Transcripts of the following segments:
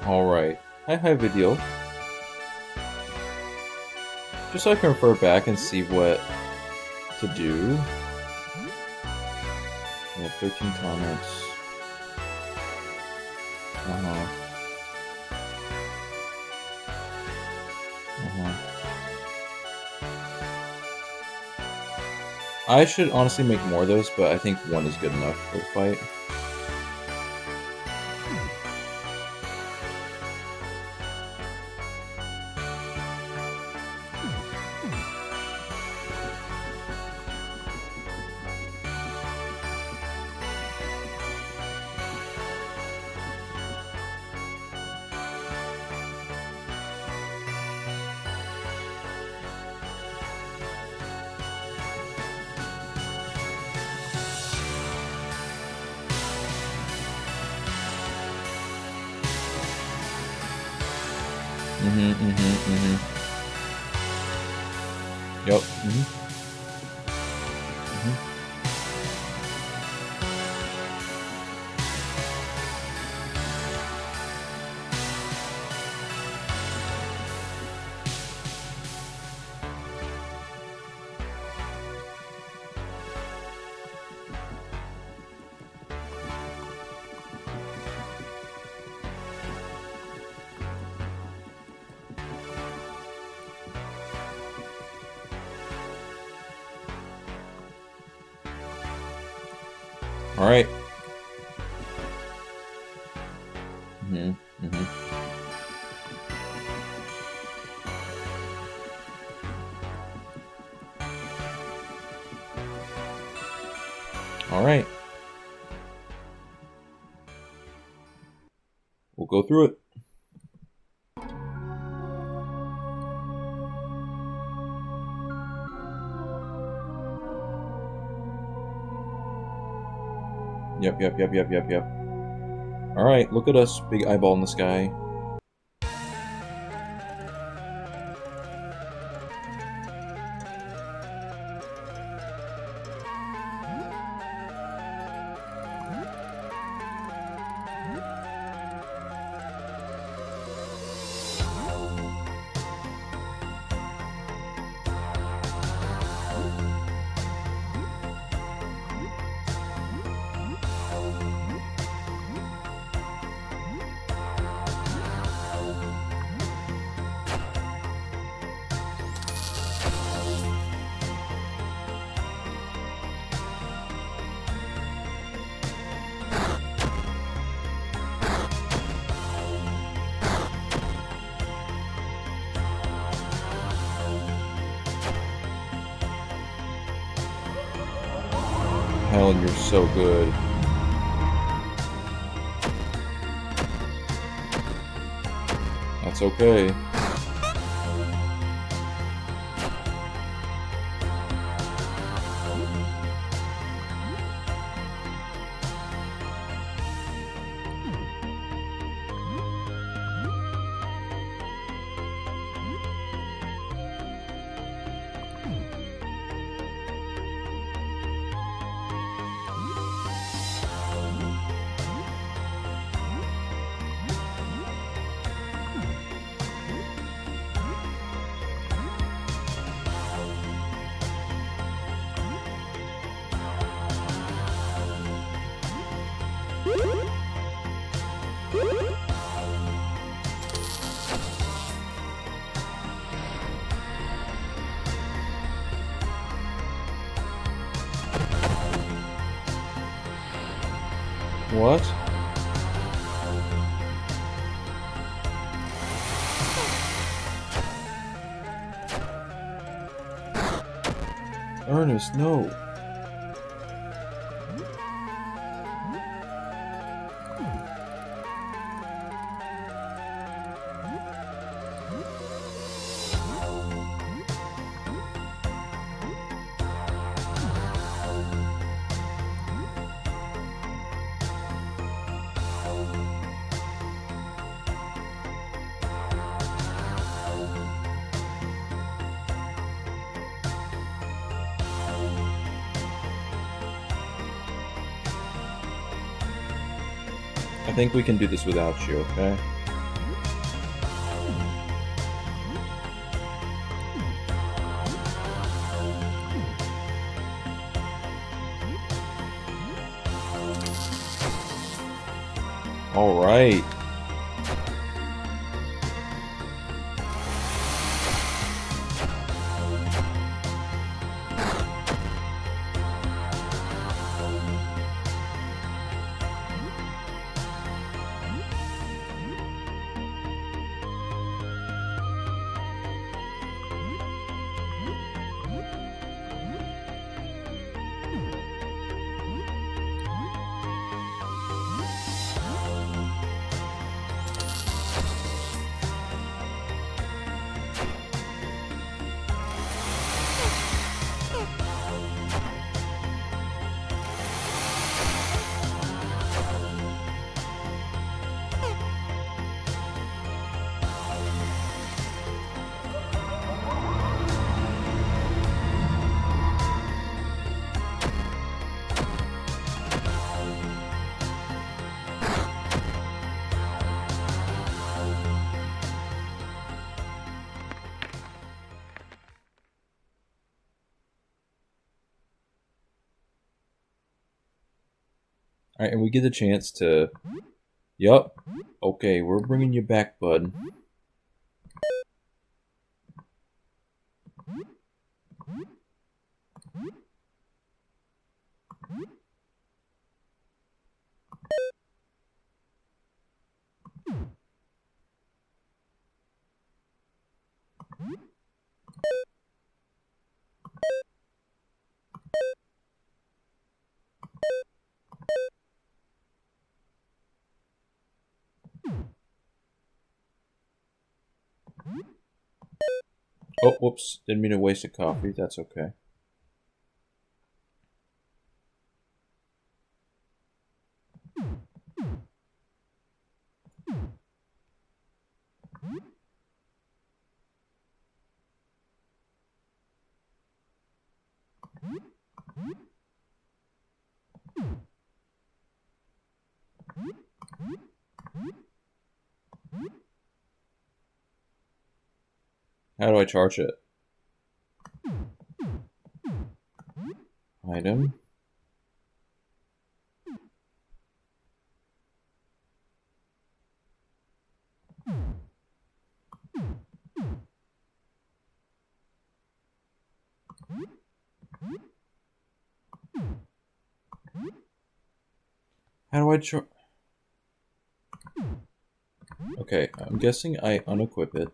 Alright. Hi video. Just so I can refer back and see what to do. We have 13 comments. I should honestly make more of those, but I think one is good enough for the fight. Yep. Alright. Alright. We'll go through it. Yep. Alright, look at us, big eyeball in the sky. Helen, you're so good. That's okay. What? Ernest, no. I think we can do this without you, okay? All right. All right, and we get the chance to. Yup. Okay, we're bringing you back, bud. Oh, whoops. Didn't mean to waste a coffee. That's okay. How do I charge it? Item. How do I charge? Okay, I'm guessing I unequip it.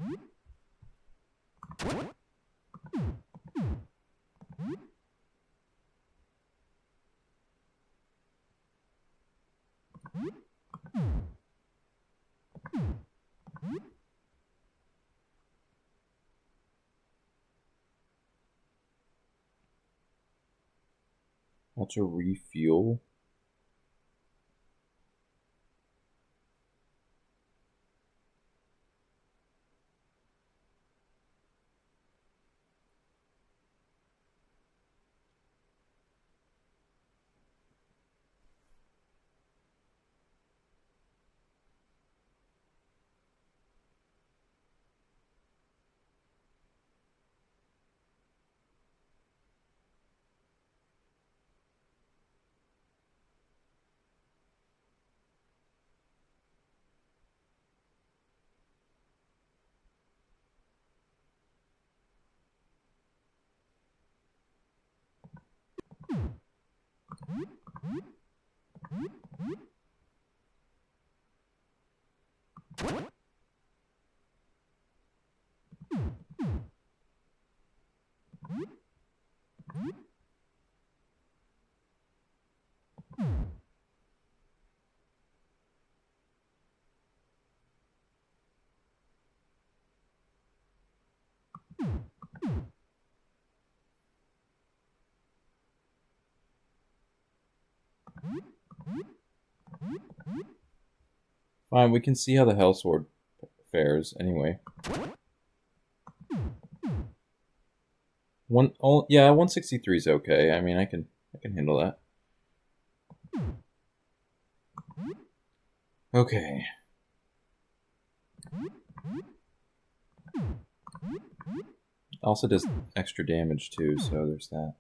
How to refuel? Fine, we can see how the Hellsword fares anyway. Yeah, 163 is okay. I mean, I can handle that. Okay. Also does extra damage too, so there's that.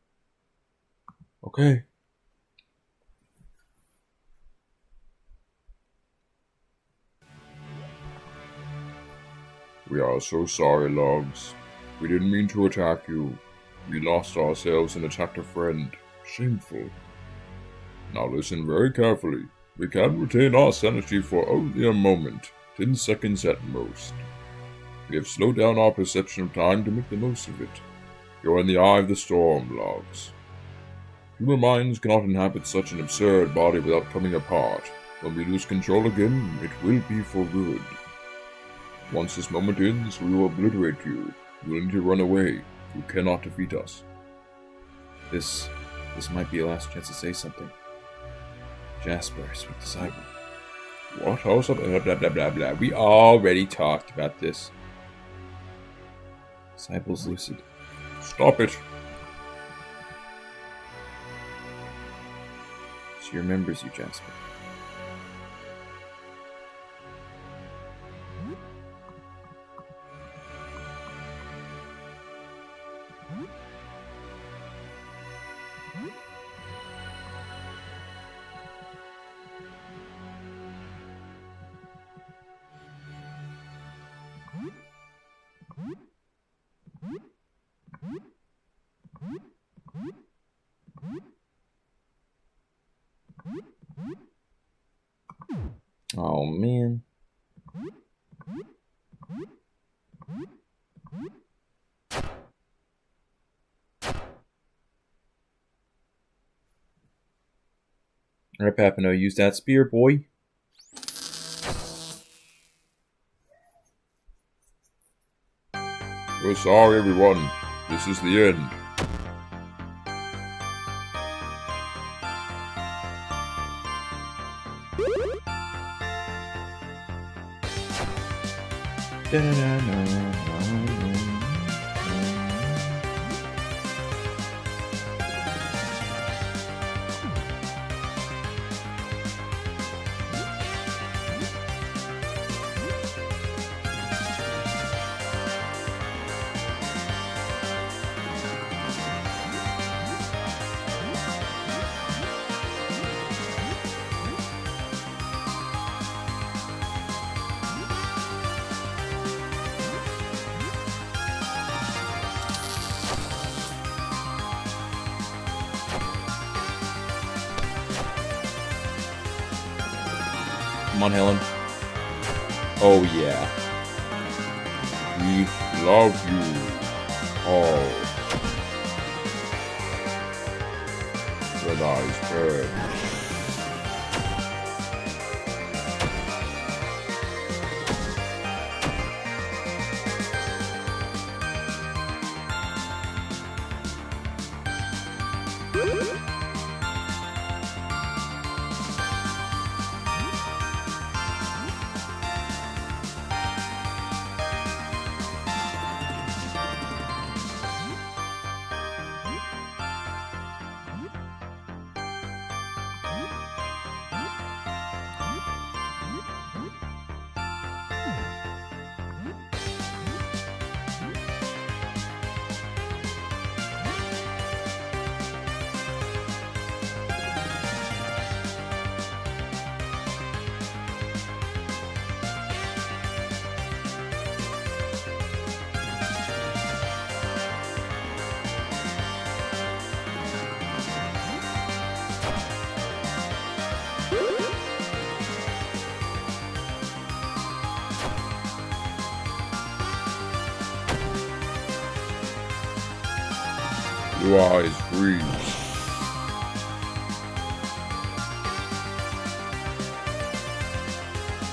Okay. We are so sorry, Logs. We didn't mean to attack you. We lost ourselves and attacked a friend. Shameful. Now listen very carefully. We can retain our sanity for only a moment, 10 seconds at most. We have slowed down our perception of time to make the most of it. You're in the eye of the storm, Logs. Human minds cannot inhabit such an absurd body without coming apart. When we lose control again, it will be for good. Once this moment ends, we will obliterate you. You will need to run away. You cannot defeat us. This might be your last chance to say something. Jasper, speak to Cybele. What? How is that? Blah, blah, blah, blah, blah. We already talked about this. Cybele's lucid. Stop it. She remembers you, Jasper. Oh, man. Alright, Papino, use that spear, boy. We're sorry, everyone. This is the end. Come on, Helen. Oh, yeah. We love you all. Red eyes burn. Blue eyes freeze.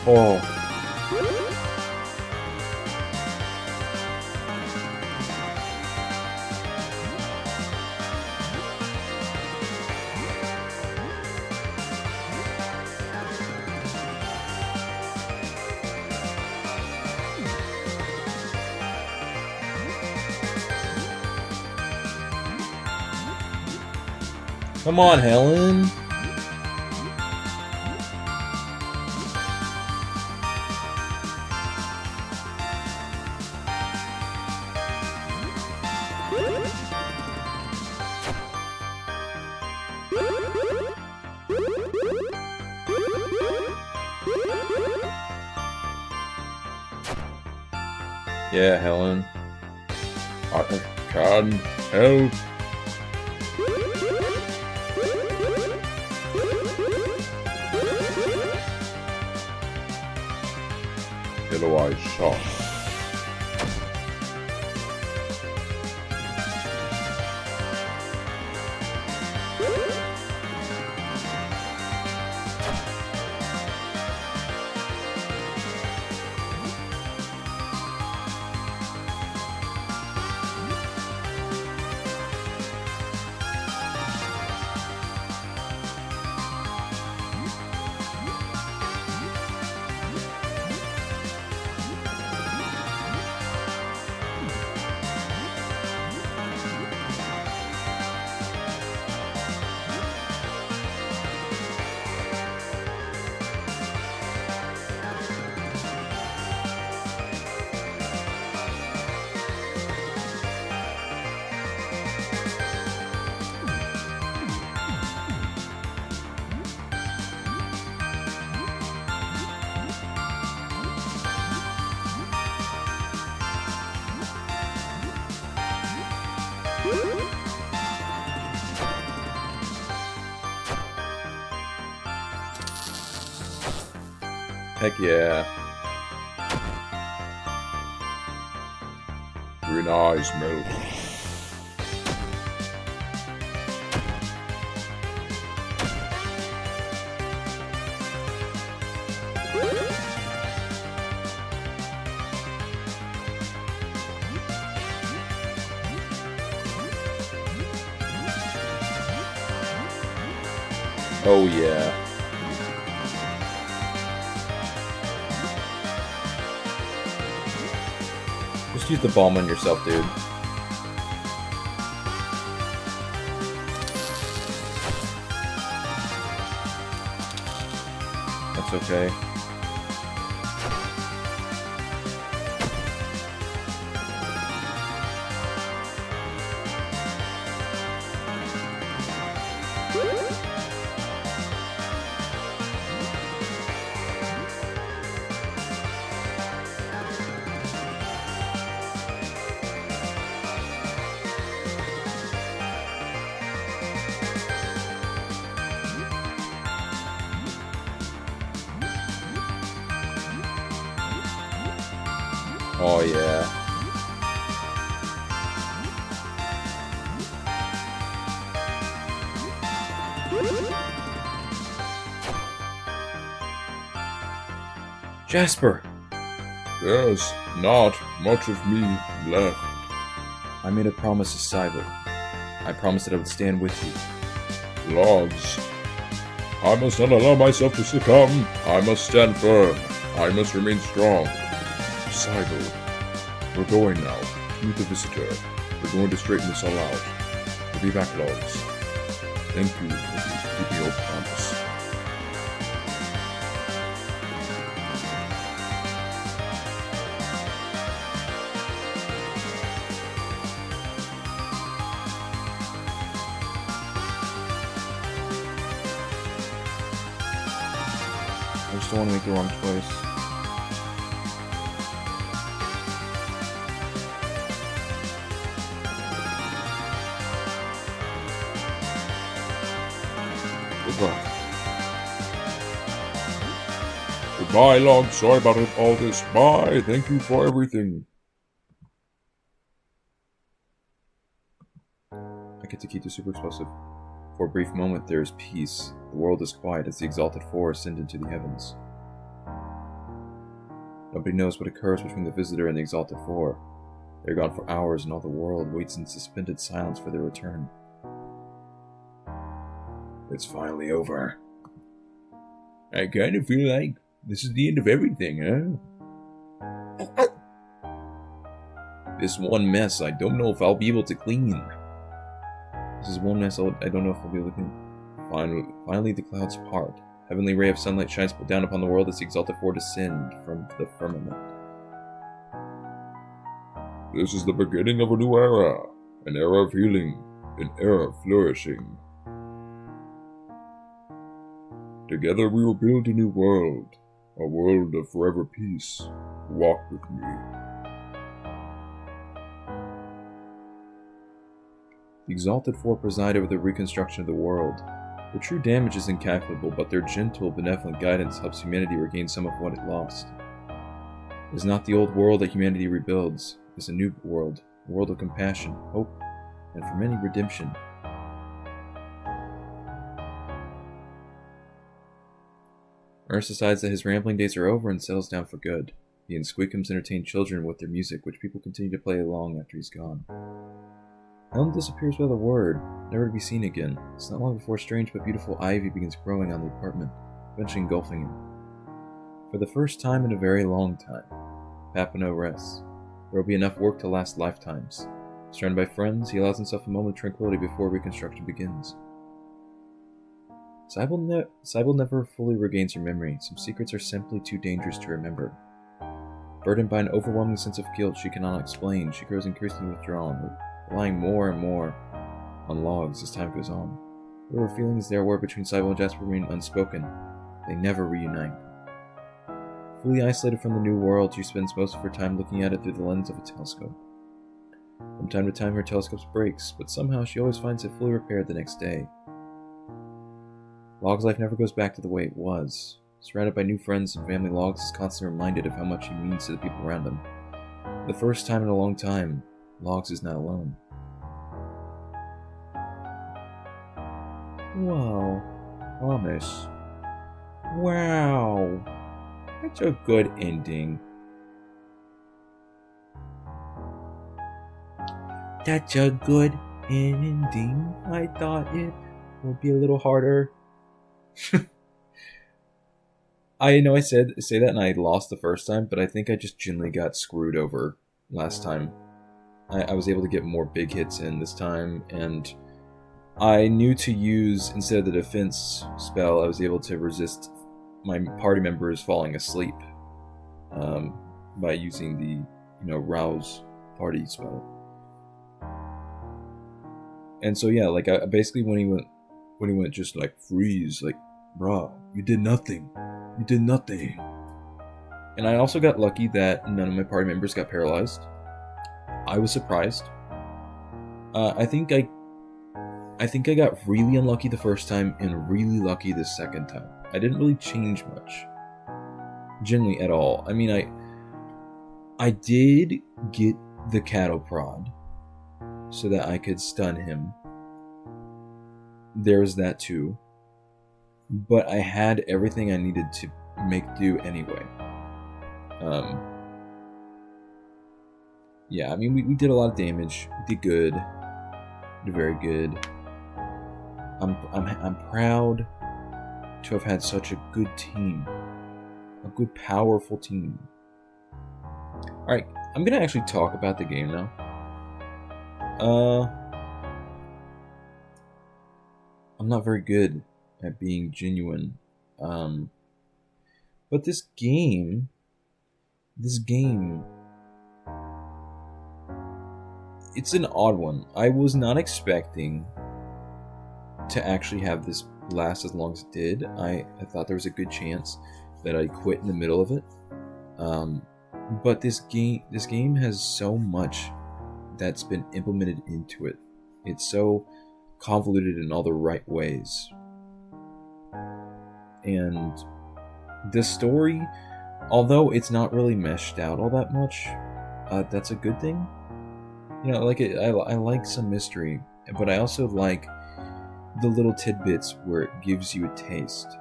Oh. Come on, Helen. Yeah, Helen. I can help. Yellow Eyes shot. Heck yeah. Green Eyes melt. Oh yeah. Just use the bomb on yourself, dude. That's okay. Oh yeah. Jasper! There's not much of me left. I made a promise to Cybele. I promised that I would stand with you. Logs. I must not allow myself to succumb. I must stand firm. I must remain strong. Cybele, we're going now to meet the visitor. We're going to straighten this all out. We'll be back, Logs. Thank you for keeping your promise. I just don't want to make the wrong choice. Good luck. Goodbye, Log. Sorry about all this. Bye. Thank you for everything. I get to keep the super explosive. For a brief moment, there is peace. The world is quiet as the Exalted Four ascend into the heavens. Nobody knows what occurs between the visitor and the Exalted Four. They're gone for hours, and all the world waits in suspended silence for their return. It's finally over. I kind of feel like this is the end of everything, huh? This one mess, I don't know if I'll be able to clean. This is one mess I don't know if I'll be able to clean. Finally, the clouds part. Heavenly ray of sunlight shines down upon the world as the Exalted Four descend from the firmament. This is the beginning of a new era. An era of healing. An era of flourishing. Together we will build a new world. A world of forever peace. Walk with me. The Exalted Four preside over the reconstruction of the world. The true damage is incalculable, but their gentle, benevolent guidance helps humanity regain some of what it lost. It is not the old world that humanity rebuilds. It is a new world, a world of compassion, hope, and for many, redemption. Ernest decides that his rambling days are over and settles down for good. He and Squeakums entertain children with their music, which people continue to play along after he's gone. Helen disappears without a word, never to be seen again. It's not long before strange but beautiful ivy begins growing on the apartment, eventually engulfing him. For the first time in a very long time, Papineau rests. There will be enough work to last lifetimes. Surrounded by friends, he allows himself a moment of tranquility before reconstruction begins. Sybil never fully regains her memory. Some secrets are simply too dangerous to remember. Burdened by an overwhelming sense of guilt she cannot explain, she grows increasingly withdrawn, relying more and more on logs as time goes on. Whatever feelings there were between Sybil and Jasper remain unspoken. They never reunite. Fully isolated from the new world, she spends most of her time looking at it through the lens of a telescope. From time to time her telescope breaks, but somehow she always finds it fully repaired the next day. Log's life never goes back to the way it was. Surrounded by new friends and family, Logs is constantly reminded of how much he means to the people around him. For the first time in a long time, Logs is not alone. Wow, Thomas. Wow. That's a good ending. That's a good ending. I thought it would be a little harder. I know I say that and I lost the first time, but I think I just generally got screwed over last time. I was able to get more big hits in this time, and I knew to use, instead of the defense spell, I was able to resist my party members falling asleep by using the, rouse party spell. And so yeah, like I basically when he went just like freeze, like, bruh, you did nothing. You did nothing. And I also got lucky that none of my party members got paralyzed. I was surprised. I think I got really unlucky the first time and really lucky the second time. I didn't really change much, generally at all. I mean, I did get the cattle prod so that I could stun him. There's that too. But I had everything I needed to make do anyway. Yeah, I mean, we did a lot of damage. We did good. We did very good. I'm proud to have had such a good team. A good, powerful team. Alright, I'm gonna actually talk about the game now. I'm not very good at being genuine. But this game, it's an odd one. I was not expecting to actually have this last as long as it did. I thought there was a good chance that I'd quit in the middle of it. But this game has so much that's been implemented into it. It's so convoluted in all the right ways. And the story, although it's not really meshed out all that much, that's a good thing. I like some mystery, but I also like the little tidbits where it gives you a taste.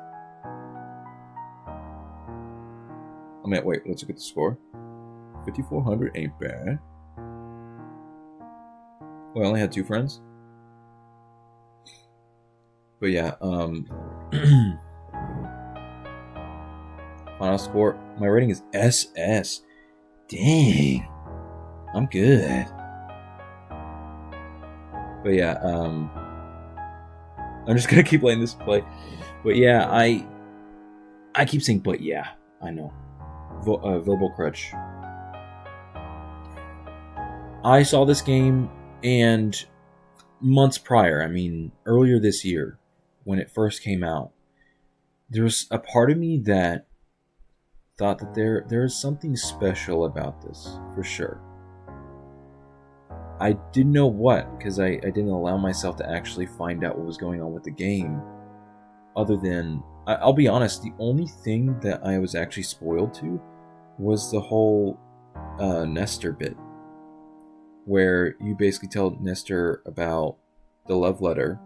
I mean, wait, let's look at the score. 5,400 ain't bad. Well, I only had 2 friends. But yeah, final score. My rating is SS. Dang. I'm good. But yeah, I'm just gonna keep letting this play. But yeah, I keep saying, but yeah, I know. Verbal crutch. I saw this game, and months prior, I mean, earlier this year, when it first came out, there was a part of me that thought that there is something special about this, for sure. I didn't know what, because I didn't allow myself to actually find out what was going on with the game. Other than, I'll be honest, the only thing that I was actually spoiled to was the whole Nestor bit, where you basically tell Nestor about the love letter,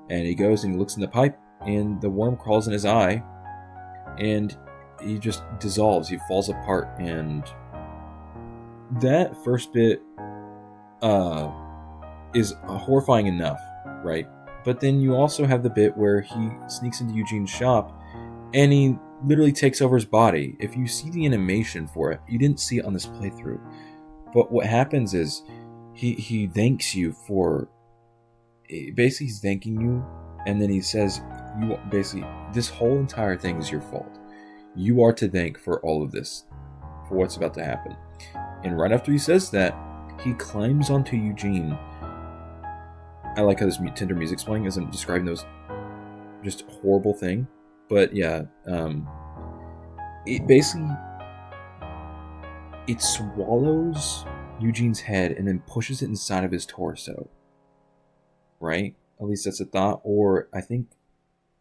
and he goes and he looks in the pipe, and the worm crawls in his eye, and he just dissolves, he falls apart, and that first bit is horrifying enough, right? But then you also have the bit where he sneaks into Eugene's shop, and he literally takes over his body. If you see the animation for it, you didn't see it on this playthrough, but what happens is he thanks you for, basically he's thanking you, and then he says, you basically, this whole entire thing is your fault. You are to thank for all of this, for what's about to happen. And right after he says that, he climbs onto Eugene. I like how this tender music's playing as I'm describing those just horrible thing. But yeah, it basically, it swallows Eugene's head and then pushes it inside of his torso. Right? At least that's a thought. Or I think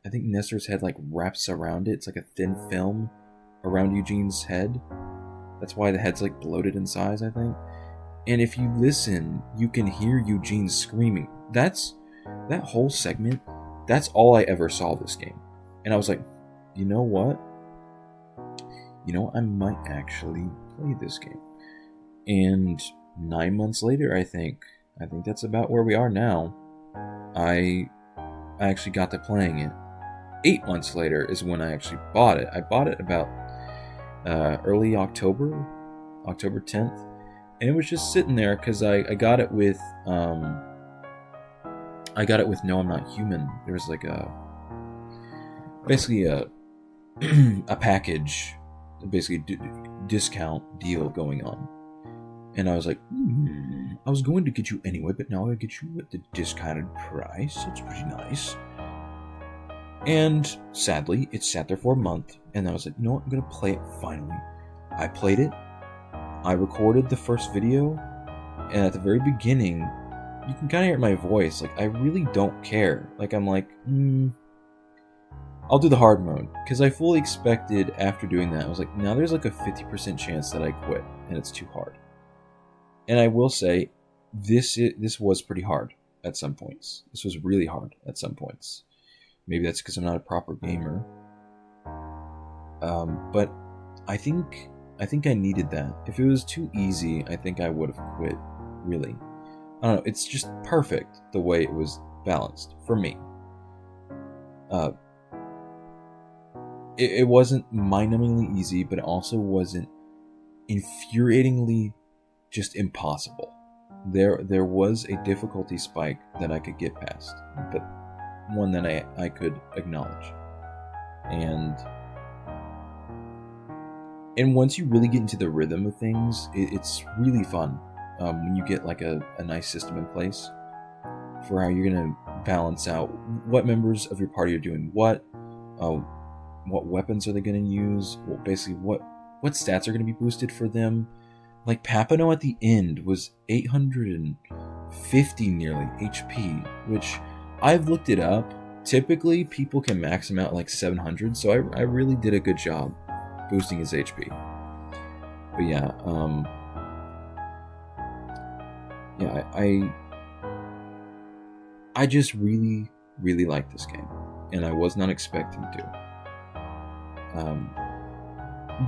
Nestor's head like wraps around it. It's like a thin film around Eugene's head. That's why the head's like bloated in size, I think. And if you listen, you can hear Eugene screaming. That whole segment, that's all I ever saw this game. And I was like, you know what? I might actually play this game. And 9 months later, I think that's about where we are now. I actually got to playing it. 8 months later is when I actually bought it. I bought it about early October 10th. And it was just sitting there because I got it with No I'm Not Human. There was like basically a package, basically discount deal going on. And I was like, I was going to get you anyway, but now I get you at the discounted price. It's pretty nice. And sadly, it sat there for a month, and I was like, you know what, I'm going to play it finally. I played it. I recorded the first video, and at the very beginning, you can kind of hear my voice. Like, I really don't care. Like, I'm like, I'll do the hard mode. Because I fully expected after doing that, I was like, now there's like a 50% chance that I quit, and it's too hard. And I will say, this was pretty hard at some points. This was really hard at some points. Maybe that's because I'm not a proper gamer. But I think I needed that. If it was too easy, I think I would have quit, really. I don't know, it's just perfect the way it was balanced, for me. It wasn't mind-numbingly easy, but it also wasn't infuriatingly just impossible. There was a difficulty spike that I could get past, but one that I could acknowledge. And once you really get into the rhythm of things, it's really fun when you get like a nice system in place for how you're going to balance out what members of your party are doing what weapons are they going to use, well, basically what stats are going to be boosted for them. Like Papano at the end was 850 nearly HP, which I've looked it up. Typically, people can max him out like 700, so I really did a good job boosting his HP. But yeah, I just really, really like this game, and I was not expecting to.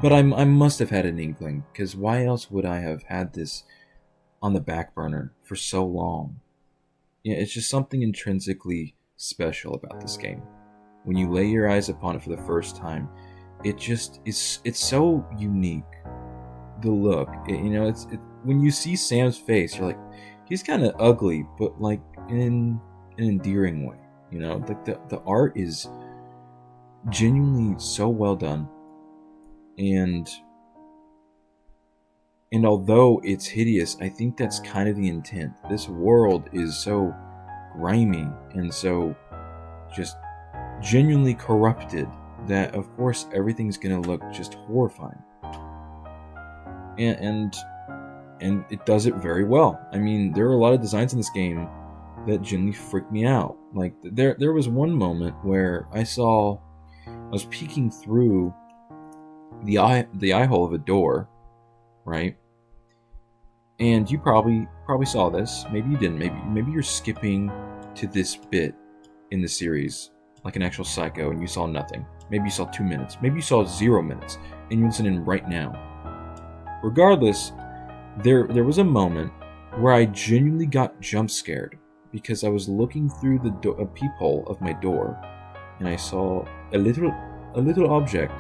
But I must have had an inkling, because why else would I have had this on the back burner for so long? Yeah, it's just something intrinsically special about this game. When you lay your eyes upon it for the first time, it just it's so unique. The look, when you see Sam's face, you're like, he's kind of ugly, but like in an endearing way. Like the art is genuinely so well done, and although it's hideous, I think that's kind of the intent. This world is so grimy and so just genuinely corrupted that of course everything's gonna look just horrifying. And and it does it very well. I mean, there are a lot of designs in this game that genuinely freaked me out. Like, there was one moment where I was peeking through the eye hole of a door, right? And you probably saw this. Maybe you didn't. Maybe you're skipping to this bit in the series, like an actual psycho, and you saw nothing. Maybe you saw 2 minutes. Maybe you saw 0 minutes, and you're listening right now. Regardless, there was a moment where I genuinely got jump scared because I was looking through a peephole of my door, and I saw a little object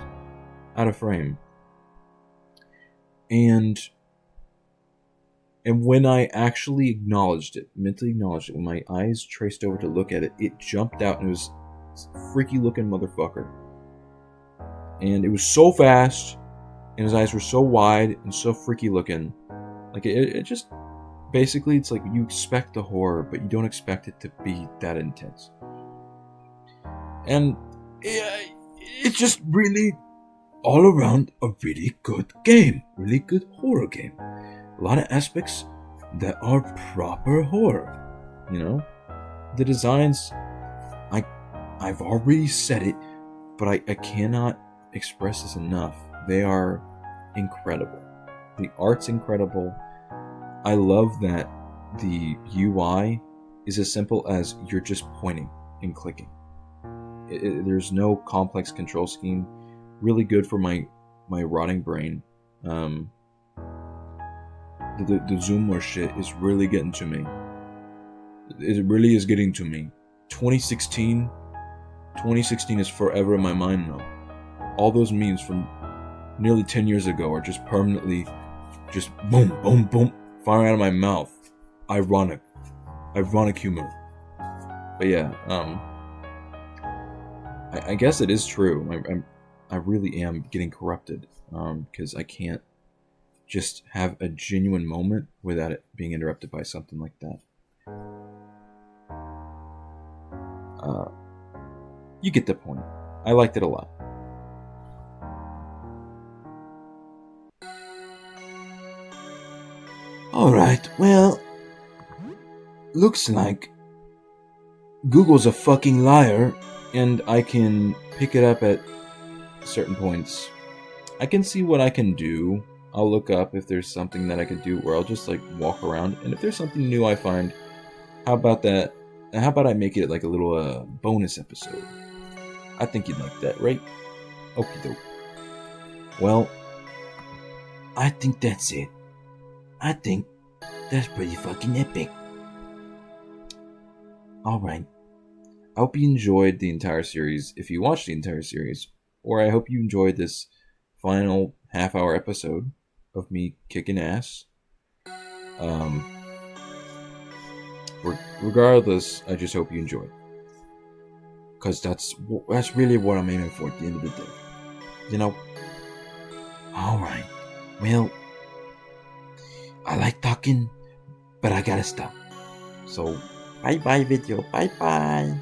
out of frame. And when I actually mentally acknowledged it, when my eyes traced over to look at it, it jumped out, and it was a freaky looking motherfucker. And it was so fast, and his eyes were so wide and so freaky looking. Like, it just, basically, it's like you expect the horror, but you don't expect it to be that intense. And it's just really, all around, a really good game. Really good horror game. A lot of aspects that are proper horror, you know? The designs, I've already said it, but I cannot express this enough. They are incredible. The art's incredible. I love that the UI is as simple as you're just pointing and clicking. There's no complex control scheme. Really good for my rotting brain. The Zoomer shit is really getting to me. It really is getting to me. 2016 is forever in my mind now. All those memes from nearly 10 years ago are just permanently just boom, boom, boom, firing out of my mouth. Ironic humor. But yeah, I guess it is true. I really am getting corrupted, because I can't just have a genuine moment without it being interrupted by something like that. You get the point. I liked it a lot. Alright, well, looks like Google's a fucking liar, and I can pick it up at certain points. I can see what I can do. I'll look up if there's something that I can do where I'll just like walk around, and if there's something new I find, how about that? How about I make it like a little bonus episode? I think you'd like that, right? Okie doke. Well, I think that's it. I think that's pretty fucking epic. Alright. I hope you enjoyed the entire series, if you watched the entire series, or I hope you enjoyed this final half-hour episode of me kicking ass. Regardless, I just hope you enjoyed. Because that's really what I'm aiming for at the end of the day. You know? Alright. Well, I like talking, but I gotta stop. So, bye-bye video. Bye-bye.